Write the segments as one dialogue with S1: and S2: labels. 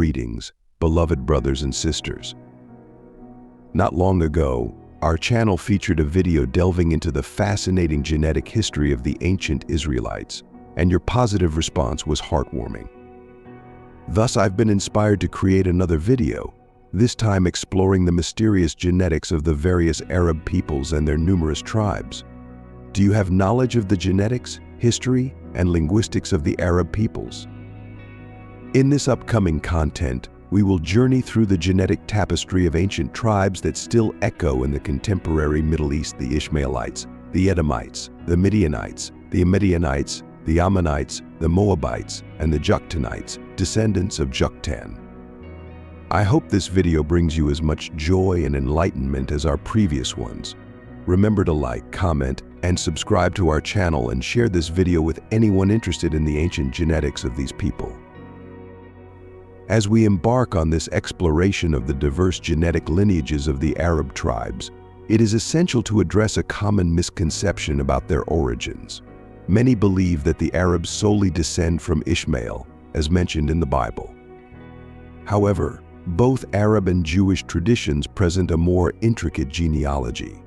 S1: Greetings, beloved brothers and sisters. Not long ago, our channel featured a video delving into the fascinating genetic history of the ancient Israelites, and your positive response was heartwarming. Thus, I've been inspired to create another video, this time exploring the mysterious genetics of the various Arab peoples and their numerous tribes. Do you have knowledge of the genetics, history, and linguistics of the Arab peoples? In this upcoming content, we will journey through the genetic tapestry of ancient tribes that still echo in the contemporary Middle East: the Ishmaelites, the Edomites, the Midianites, the Midianites, the Ammonites, the Moabites, and the Joktanites, descendants of Joktan. I hope this video brings you as much joy and enlightenment as our previous ones. Remember to like, comment, and subscribe to our channel, and share this video with anyone interested in the ancient genetics of these people. As we embark on this exploration of the diverse genetic lineages of the Arab tribes, it is essential to address a common misconception about their origins. Many believe that the Arabs solely descend from Ishmael, as mentioned in the Bible. However, both Arab and Jewish traditions present a more intricate genealogy.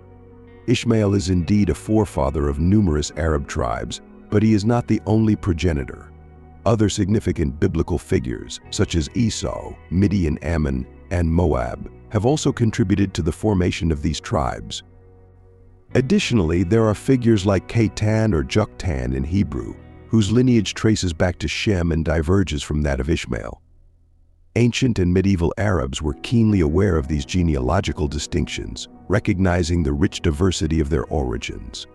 S1: Ishmael is indeed a forefather of numerous Arab tribes, but he is not the only progenitor. Other significant biblical figures, such as Esau, Midian, Ammon, and Moab, have also contributed to the formation of these tribes. Additionally, there are figures like Joktan or Joktan in Hebrew, whose lineage traces back to Shem and diverges from that of Ishmael. Ancient and medieval Arabs were keenly aware of these genealogical distinctions, recognizing the rich diversity of their origins.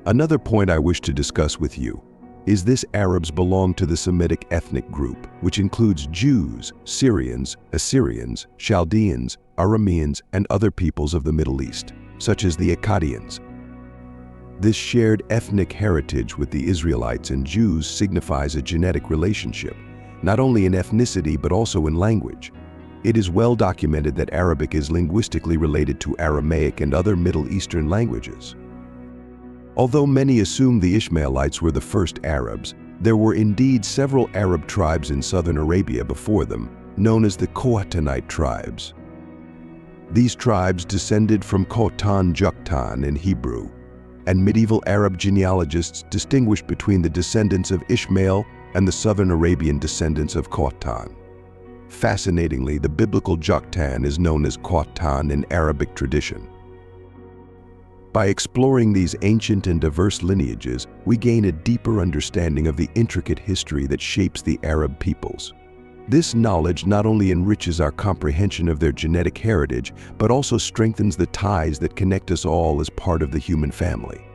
S1: Another point I wish to discuss with you is this: Arabs belong to the Semitic ethnic group, which includes Jews, Syrians, Assyrians, Chaldeans, Arameans, and other peoples of the Middle East, such as the Akkadians. This shared ethnic heritage with the Israelites and Jews signifies a genetic relationship, not only in ethnicity but also in language. It is well documented that Arabic is linguistically related to Aramaic and other Middle Eastern languages. Although many assume the Ishmaelites were the first Arabs, there were indeed several Arab tribes in southern Arabia before them, known as the Joktanite tribes. These tribes descended from Joktan in Hebrew, and medieval Arab genealogists distinguished between the descendants of Ishmael and the southern Arabian descendants of Joktan. Fascinatingly, the biblical Joktan is known as Joktan in Arabic tradition. By exploring these ancient and diverse lineages, we gain a deeper understanding of the intricate history that shapes the Arab peoples. This knowledge not only enriches our comprehension of their genetic heritage, but also strengthens the ties that connect us all as part of the human family.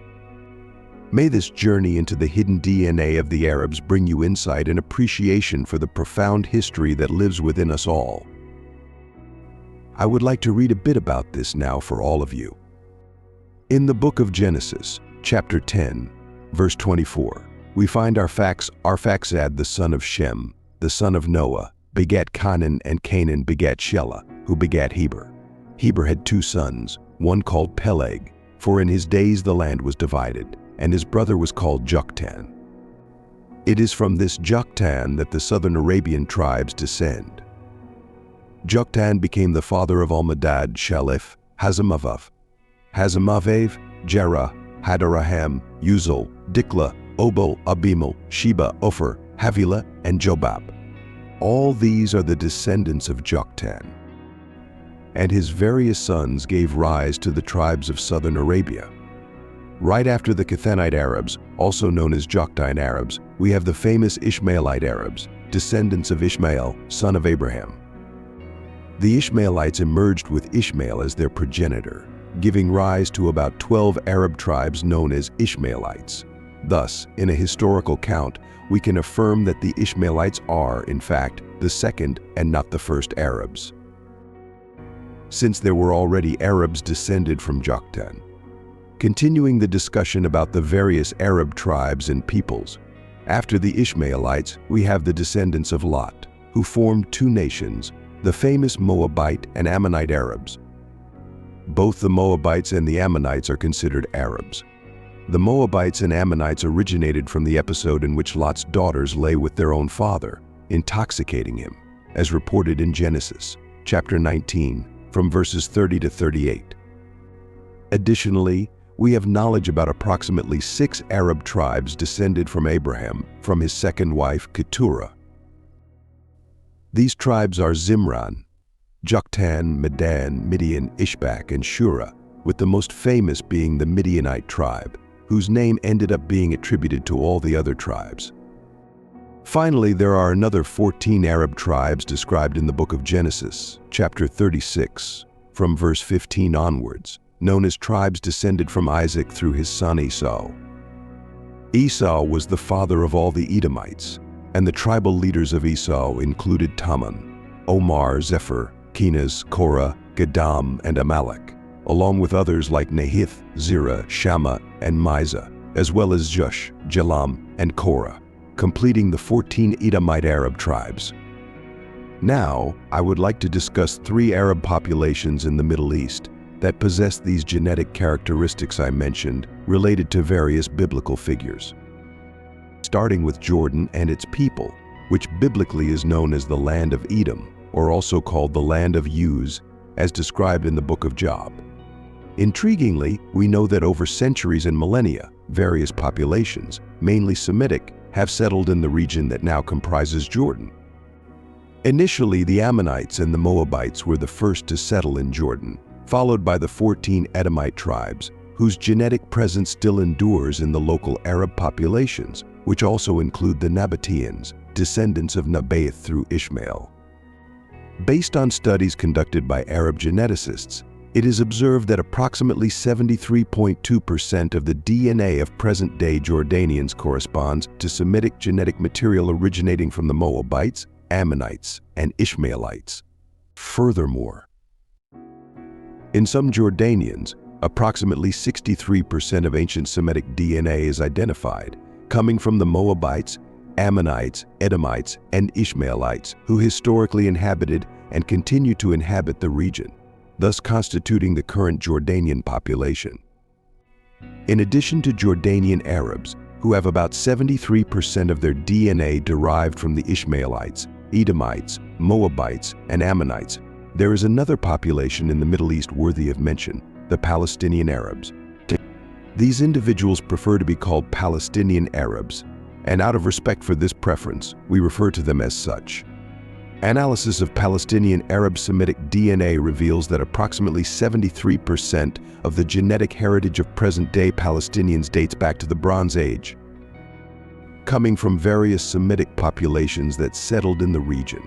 S1: May this journey into the hidden DNA of the Arabs bring you insight and appreciation for the profound history that lives within us all. I would like to read a bit about this now for all of you. In the book of Genesis, chapter 10, verse 24, we find Arphaxad, the son of Shem, the son of Noah, begat Canaan, and Canaan begat Shelah, who begat Heber. Heber had two sons, one called Peleg, for in his days the land was divided, and his brother was called Joktan. It is from this Joktan that the southern Arabian tribes descend. Joktan became the father of Almadad, Shalif, Hazarmaveth, Jerah, Hadaraham, Uzal, Dikla, Obal, Abimal, Sheba, Ophir, Havilah, and Jobab. All these are the descendants of Joktan. And his various sons gave rise to the tribes of southern Arabia. Right after the Canaanite Arabs, also known as Joktan Arabs, we have the famous Ishmaelite Arabs, descendants of Ishmael, son of Abraham. The Ishmaelites emerged with Ishmael as their progenitor, giving rise to about 12 Arab tribes known as Ishmaelites. Thus, in a historical count, we can affirm that the Ishmaelites are, in fact, the second and not the first Arabs. Since there were already Arabs descended from Joktan. Continuing the discussion about the various Arab tribes and peoples, after the Ishmaelites, we have the descendants of Lot, who formed two nations, the famous Moabite and Ammonite Arabs. Both the Moabites and the Ammonites are considered Arabs. The Moabites and Ammonites originated from the episode in which Lot's daughters lay with their own father, intoxicating him, as reported in Genesis, chapter 19, from verses 30 to 38. Additionally, we have knowledge about approximately 6 Arab tribes descended from Abraham from his second wife, Keturah. These tribes are Zimran, Joktan, Midian, Ishmael, and Shura, with the most famous being the Midianite tribe, whose name ended up being attributed to all the other tribes. Finally, there are another 14 Arab tribes described in the book of Genesis, chapter 36, from verse 15 onwards, known as tribes descended from Isaac through his son Esau. Esau was the father of all the Edomites, and the tribal leaders of Esau included Taman, Omar, Zephyr, Kenaz, Korah, Gadam, and Amalek, along with others like Nahith, Zerah, Shammah, and Mizah, as well as Jush, Jalam, and Korah, completing the 14 Edomite Arab tribes. Now, I would like to discuss 3 Arab populations in the Middle East that possess these genetic characteristics I mentioned related to various biblical figures. Starting with Jordan and its people, which biblically is known as the land of Edom, or also called the land of Uz, as described in the book of Job. Intriguingly, we know that over centuries and millennia, various populations, mainly Semitic, have settled in the region that now comprises Jordan. Initially, the Ammonites and the Moabites were the first to settle in Jordan, followed by the 14 Edomite tribes, whose genetic presence still endures in the local Arab populations, which also include the Nabateans, descendants of Nebaioth through Ishmael. Based on studies conducted by Arab geneticists, it is observed that approximately 73.2% of the DNA of present-day Jordanians corresponds to Semitic genetic material originating from the Moabites, Ammonites, and Ishmaelites. Furthermore, in some Jordanians, approximately 63% of ancient Semitic DNA is identified, coming from the Moabites, Ammonites, Edomites, and Ishmaelites, who historically inhabited and continue to inhabit the region, thus constituting the current Jordanian population. In addition to Jordanian Arabs, who have about 73% of their DNA derived from the Ishmaelites, Edomites, Moabites, and Ammonites, there is another population in the Middle East worthy of mention, the Palestinian Arabs. These individuals prefer to be called Palestinian Arabs, and out of respect for this preference, we refer to them as such. Analysis of Palestinian Arab Semitic DNA reveals that approximately 73% of the genetic heritage of present-day Palestinians dates back to the Bronze Age, coming from various Semitic populations that settled in the region.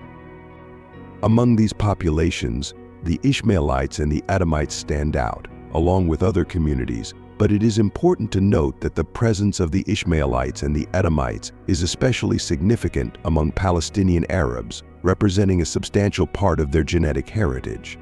S1: Among these populations, the Ishmaelites and the Edomites stand out, along with other communities, but it is important to note that the presence of the Ishmaelites and the Edomites is especially significant among Palestinian Arabs, representing a substantial part of their genetic heritage.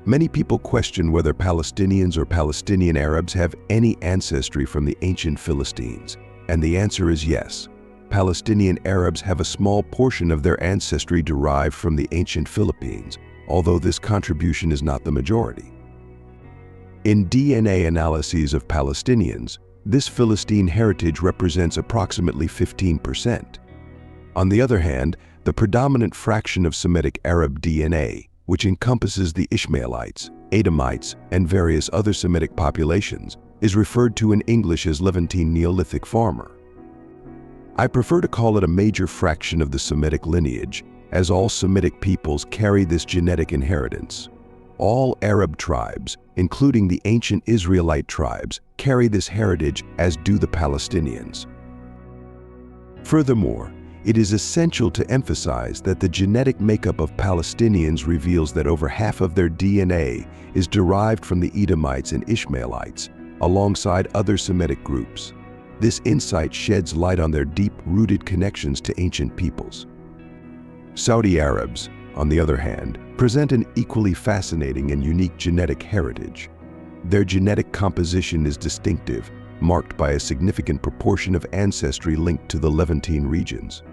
S1: Many people question whether Palestinians or Palestinian Arabs have any ancestry from the ancient Philistines, and the answer is yes. Palestinian Arabs have a small portion of their ancestry derived from the ancient Philippines, although this contribution is not the majority. In DNA analyses of Palestinians, this Philistine heritage represents approximately 15%. On the other hand, the predominant fraction of Semitic Arab DNA, which encompasses the Ishmaelites, Edomites, and various other Semitic populations, is referred to in English as Levantine Neolithic farmer. I prefer to call it a major fraction of the Semitic lineage, as all Semitic peoples carry this genetic inheritance. All Arab tribes, including the ancient Israelite tribes, carry this heritage, as do the Palestinians. Furthermore, it is essential to emphasize that the genetic makeup of Palestinians reveals that over half of their DNA is derived from the Edomites and Ishmaelites, alongside other Semitic groups. This insight sheds light on their deep-rooted connections to ancient peoples. Saudi Arabs, on the other hand, present an equally fascinating and unique genetic heritage. Their genetic composition is distinctive, marked by a significant proportion of ancestry linked to the Levantine regions.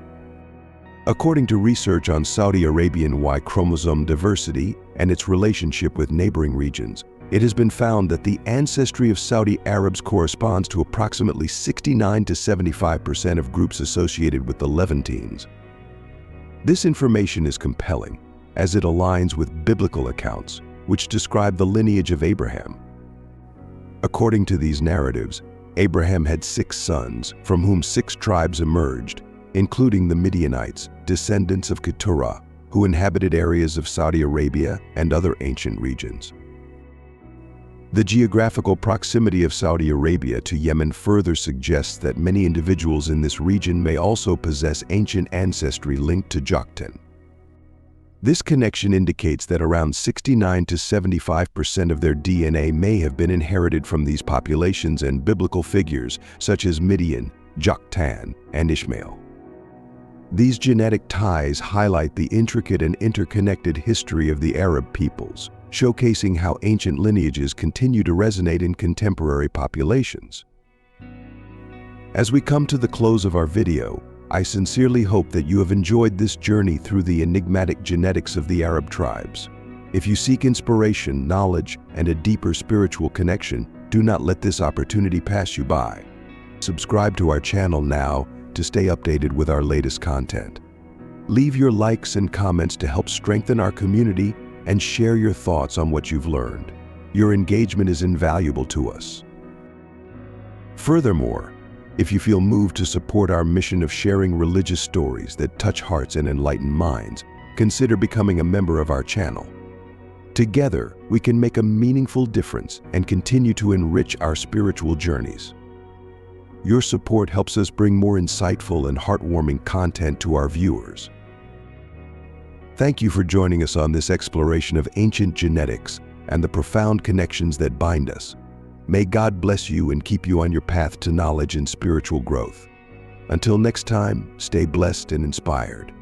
S1: According to research on Saudi Arabian Y chromosome diversity and its relationship with neighboring regions, it has been found that the ancestry of Saudi Arabs corresponds to approximately 69 to 75% of groups associated with the Levantines. This information is compelling, as it aligns with biblical accounts, which describe the lineage of Abraham. According to these narratives, Abraham had 6 sons, from whom 6 tribes emerged, including the Midianites, descendants of Keturah, who inhabited areas of Saudi Arabia and other ancient regions. The geographical proximity of Saudi Arabia to Yemen further suggests that many individuals in this region may also possess ancient ancestry linked to Joktan. This connection indicates that around 69 to 75% of their DNA may have been inherited from these populations and biblical figures such as Midian, Joktan, and Ishmael. These genetic ties highlight the intricate and interconnected history of the Arab peoples, showcasing how ancient lineages continue to resonate in contemporary populations. As we come to the close of our video, I sincerely hope that you have enjoyed this journey through the enigmatic genetics of the Arab tribes. If you seek inspiration, knowledge, and a deeper spiritual connection, do not let this opportunity pass you by. Subscribe to our channel now to stay updated with our latest content. Leave your likes and comments to help strengthen our community and share your thoughts on what you've learned. Your engagement is invaluable to us. Furthermore, if you feel moved to support our mission of sharing religious stories that touch hearts and enlighten minds, consider becoming a member of our channel. Together, we can make a meaningful difference and continue to enrich our spiritual journeys. Your support helps us bring more insightful and heartwarming content to our viewers. Thank you for joining us on this exploration of ancient genetics and the profound connections that bind us. May God bless you and keep you on your path to knowledge and spiritual growth. Until next time, stay blessed and inspired.